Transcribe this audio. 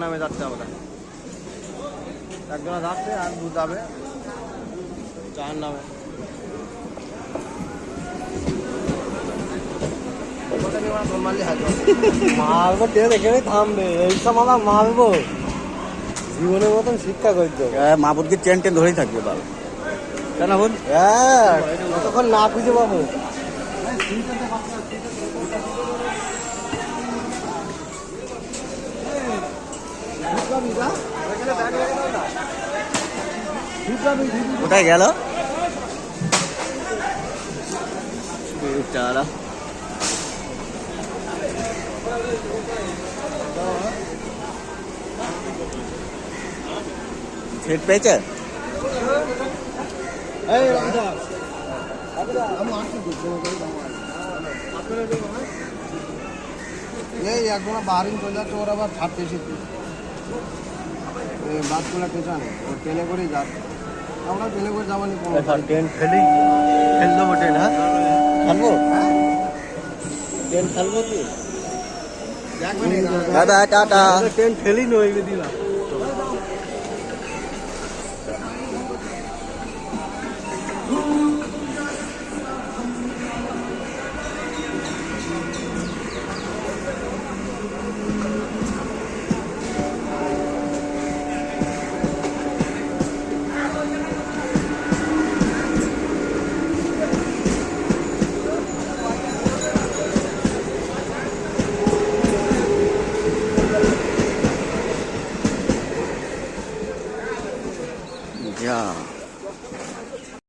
নামে যাচ্ছে আমরা, একজনা যাচ্ছে আর দু যাবে চার নামে। মারবো ট্রেন এখানেই থামবে, এইসব আমরা মারবো জীবনের মতন শিক্ষা করছো। মাহবুবকে ট্রেন ট্রেন ধরেই থাকবে বাবা, তাই না বোন? হ্যাঁ ততক্ষণ না খুঁজে পাবো। কোথায় গেল বেচারা? সেট পেয়েছে? এই একজনা বাহারিন চলে যাচ্ছে, ওর আবার ছাড়তে এসেছি বাসগুলো পেছানে, ওর ট্রেনে করেই যাচ্ছে। আমরা ট্রেনে করে যাবানি কোনো ট্রেন ফেলি ফেল দেবো ট্রেন। হ্যাঁ খেলবো, ট্রেন খেলবো কি দাদা টাটা। ট্রেন ফেলি নইবে দিলাম।